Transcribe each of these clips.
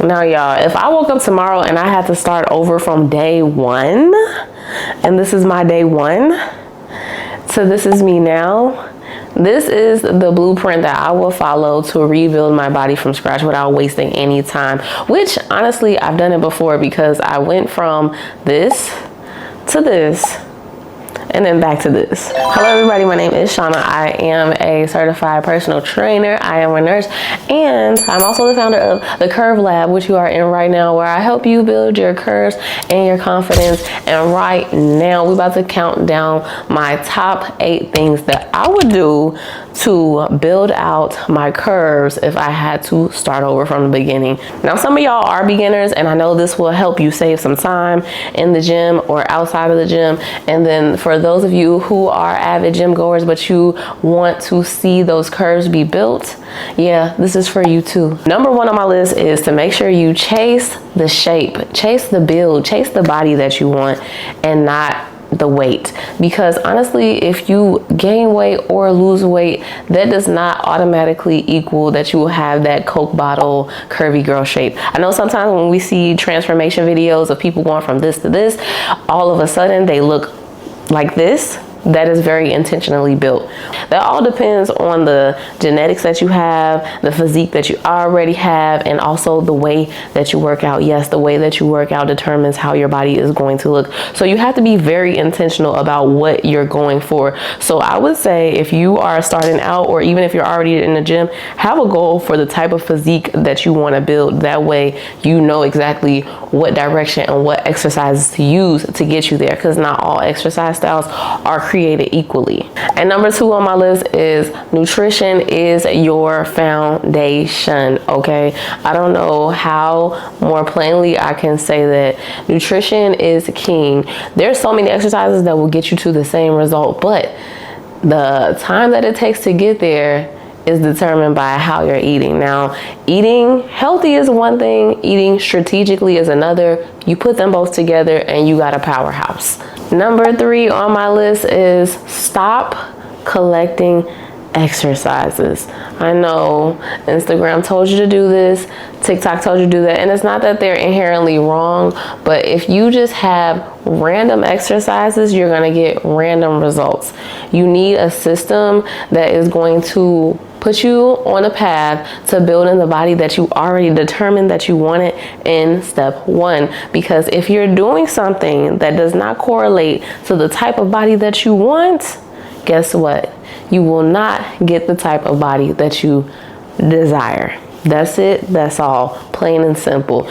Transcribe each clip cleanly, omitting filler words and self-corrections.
Now y'all, if I woke up tomorrow and I had to start over from day one, and this is my day one, so this is me now, this is the blueprint that I will follow to rebuild my body from scratch without wasting any time, which honestly, I've done it before because I went from this to this and then back to this. Hello everybody, my name is Shauna. I am a certified personal trainer. I am a nurse, and I'm also the founder of the Curve Lab, which you are in right now, where I help you build your curves and your confidence. And right now, we're about to count down my top 8 things that I would do to build out my curves if I had to start over from the beginning. Now, some of y'all are beginners, and I know this will help you save some time in the gym or outside of the gym. And then for those of you who are avid gym goers, but you want to see those curves be built, yeah, this is for you too. Number 1 on my list is to make sure you chase the shape, chase the build, chase the body that you want, and not the weight. Because honestly, if you gain weight or lose weight, that does not automatically equal that you will have that Coke bottle curvy girl shape. I know sometimes when we see transformation videos of people going from this to this, all of a sudden they look like this. That is very intentionally built. That all depends on the genetics that you have, the physique that you already have, and also the way that you work out. Yes, the way that you work out determines how your body is going to look. So you have to be very intentional about what you're going for. So I would say if you are starting out, or even if you're already in the gym, have a goal for the type of physique that you want to build. That way you know exactly what direction and what exercises to use to get you there, because not all exercise styles are created equally. And number 2 on my list is nutrition is your foundation. Okay, I don't know how more plainly I can say that nutrition is king. There's so many exercises that will get you to the same result, but the time that it takes to get there is determined by how you're eating. Now, eating healthy is one thing, eating strategically is another. You put them both together and you got a powerhouse. Number 3 on my list is stop collecting exercises. I know Instagram told you to do this, TikTok told you to do that, and it's not that they're inherently wrong, but if you just have random exercises, you're going to get random results. You need a system that is going to put you on a path to building the body that you already determined that you wanted in step 1. Because if you're doing something that does not correlate to the type of body that you want, guess what? You will not get the type of body that you desire. That's it. That's all. Plain and simple.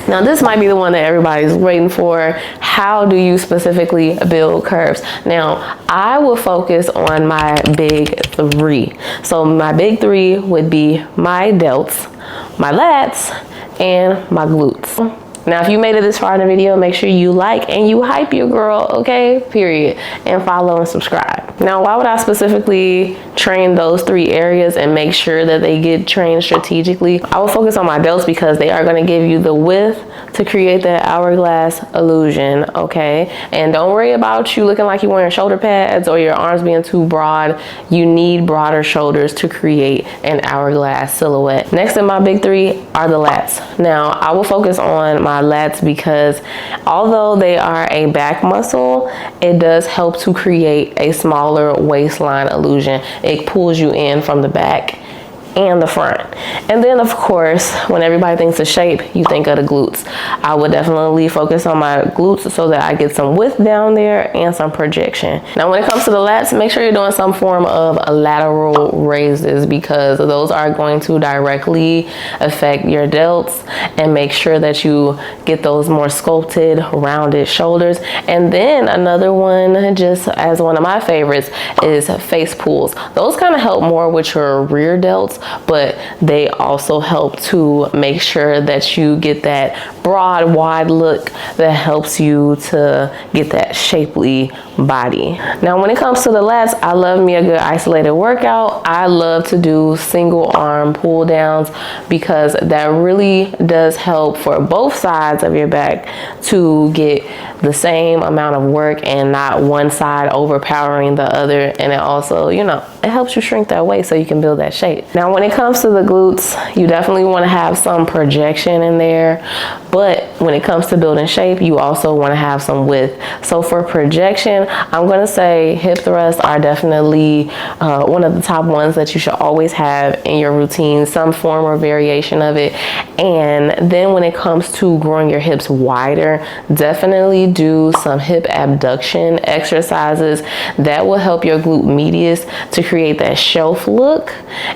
Now, this might be the one that everybody's waiting for. How do you specifically build curves? Now, I will focus on my big 3. So my big 3 would be my delts, my lats, and my glutes. Now, if you made it this far in the video, make sure you like and you hype your girl, okay? Period. And follow and subscribe. Now, why would I specifically train those 3 areas and make sure that they get trained strategically? I will focus on my delts because they are going to give you the width to create that hourglass illusion, okay? And don't worry about you looking like you're wearing shoulder pads or your arms being too broad. You need broader shoulders to create an hourglass silhouette. Next in my big 3 are the lats. Now, I will focus on my lats because although they are a back muscle, it does help to create a smaller waistline illusion. It pulls you in from the back and the front. And then of course, when everybody thinks of shape, you think of the glutes. I would definitely focus on my glutes so that I get some width down there and some projection. Now, when it comes to the lats, make sure you're doing some form of lateral raises because those are going to directly affect your delts, and make sure that you get those more sculpted, rounded shoulders. And then another one, just as one of my favorites, is face pulls. Those kind of help more with your rear delts, but they also help to make sure that you get that broad, wide look that helps you to get that shapely body. Now, when it comes to the lats, I love me a good isolated workout. I love to do single arm pull downs because that really does help for both sides of your back to get the same amount of work and not one side overpowering the other. And it also, you know, it helps you shrink that waist so you can build that shape. Now, when it comes to the glutes, you definitely want to have some projection in there, but when it comes to building shape, you also want to have some width. So for projection, I'm going to say hip thrusts are definitely one of the top ones that you should always have in your routine, some form or variation of it. And then when it comes to growing your hips wider, definitely do some hip abduction exercises that will help your glute medius to create that shelf look,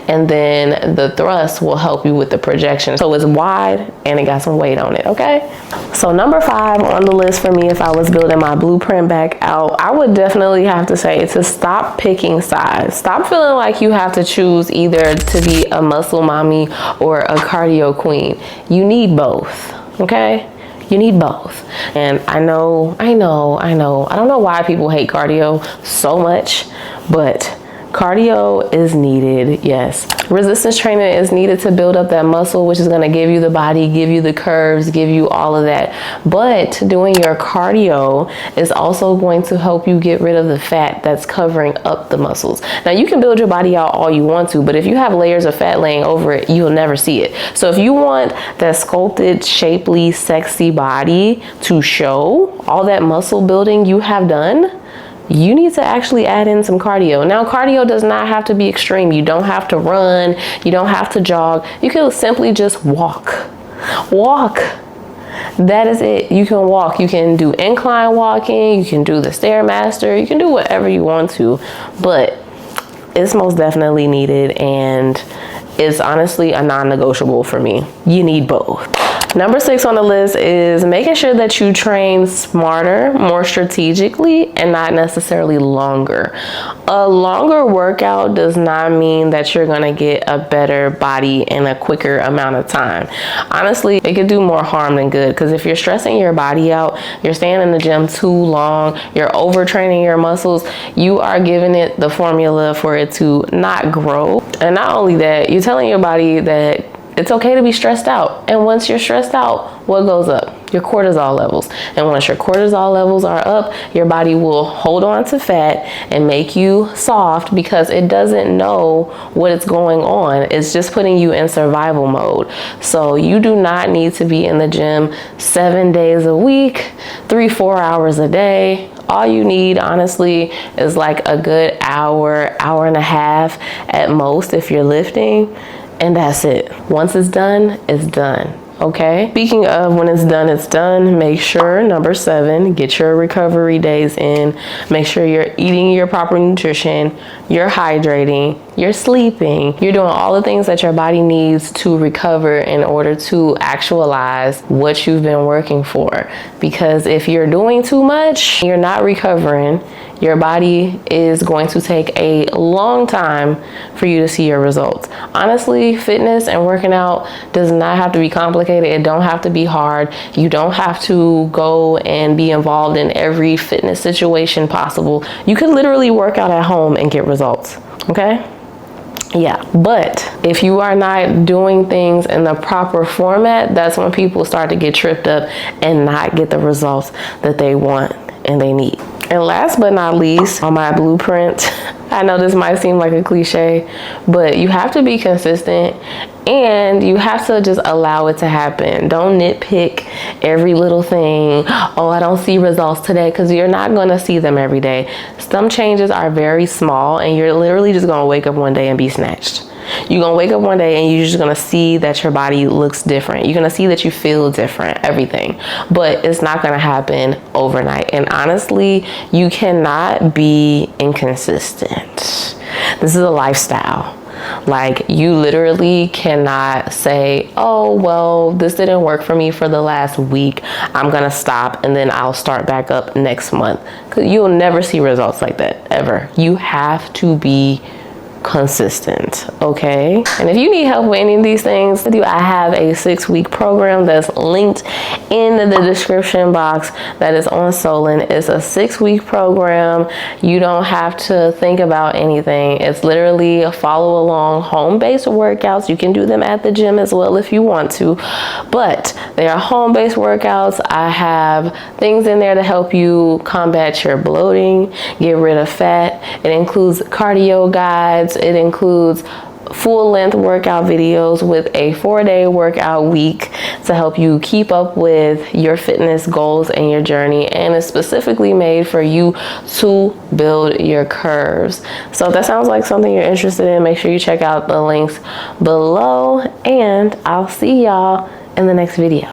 and then the thrust will help you with the projection. So it's wide and it got some weight on it, okay? So number 5 on the list for me, if I was building my blueprint back out, I would definitely have to say to stop picking sides. Stop feeling like you have to choose either to be a muscle mommy or a cardio queen. You need both, okay? You need both. And I know. I don't know why people hate cardio so much, but cardio is needed, yes. Resistance training is needed to build up that muscle, which is going to give you the body, give you the curves, give you all of that. But doing your cardio is also going to help you get rid of the fat that's covering up the muscles. Now, you can build your body out all you want to, but if you have layers of fat laying over it, you'll never see it. So if you want that sculpted, shapely, sexy body to show all that muscle building you have done, you need to actually add in some cardio. Now, cardio does not have to be extreme. You don't have to run. You don't have to jog. You can simply just walk. Walk. That is it. You can walk. You can do incline walking. You can do the Stairmaster. You can do whatever you want to, but it's most definitely needed, and it's honestly a non-negotiable for me. You need both. Number 6 on the list is making sure that you train smarter, more strategically, and not necessarily longer. A longer workout does not mean that you're going to get a better body in a quicker amount of time. Honestly, it could do more harm than good, because if you're stressing your body out, you're staying in the gym too long, you're overtraining your muscles, you are giving it the formula for it to not grow. And not only that, you're telling your body that it's okay to be stressed out. And once you're stressed out, what goes up? Your cortisol levels. And once your cortisol levels are up, your body will hold on to fat and make you soft, because it doesn't know what is going on. It's just putting you in survival mode. So you do not need to be in the gym 7 days a week, 3-4 hours a day. All you need, honestly, is like a good hour, hour and a half at most if you're lifting. And that's it. Once it's done, it's done. Okay? Speaking of when it's done, make sure, number 7, get your recovery days in. Make sure you're eating your proper nutrition, you're hydrating, you're sleeping, you're doing all the things that your body needs to recover in order to actualize what you've been working for. Because if you're doing too much, you're not recovering, your body is going to take a long time for you to see your results. Honestly, fitness and working out does not have to be complicated. It don't have to be hard. You don't have to go and be involved in every fitness situation possible. You can literally work out at home and get results, okay? Yeah, but if you are not doing things in the proper format, that's when people start to get tripped up and not get the results that they want and they need. And last but not least, on my blueprint, I know this might seem like a cliche, but you have to be consistent and you have to just allow it to happen. Don't nitpick every little thing. Oh, I don't see results today, because you're not going to see them every day. Some changes are very small and you're literally just going to wake up one day and be snatched. You're going to wake up one day and you're just going to see that your body looks different. You're going to see that you feel different, everything. But it's not going to happen overnight. And honestly, you cannot be inconsistent. This is a lifestyle. Like, you literally cannot say, oh, well, this didn't work for me for the last week, I'm gonna stop and then I'll start back up next month. Because you'll never see results like that, ever. You have to be consistent, okay? And if you need help with any of these things, I have a 6-week program that's linked in the description box that is on Solon. It's a 6-week program. You don't have to think about anything. It's literally a follow along home-based workouts. You can do them at the gym as well if you want to, but they are home-based workouts. I have things in there to help you combat your bloating, get rid of fat. It includes cardio guides. It includes full-length workout videos with a 4-day workout week to help you keep up with your fitness goals and your journey, and it's specifically made for you to build your curves. So if that sounds like something you're interested in, make sure you check out the links below, and I'll see y'all in the next video.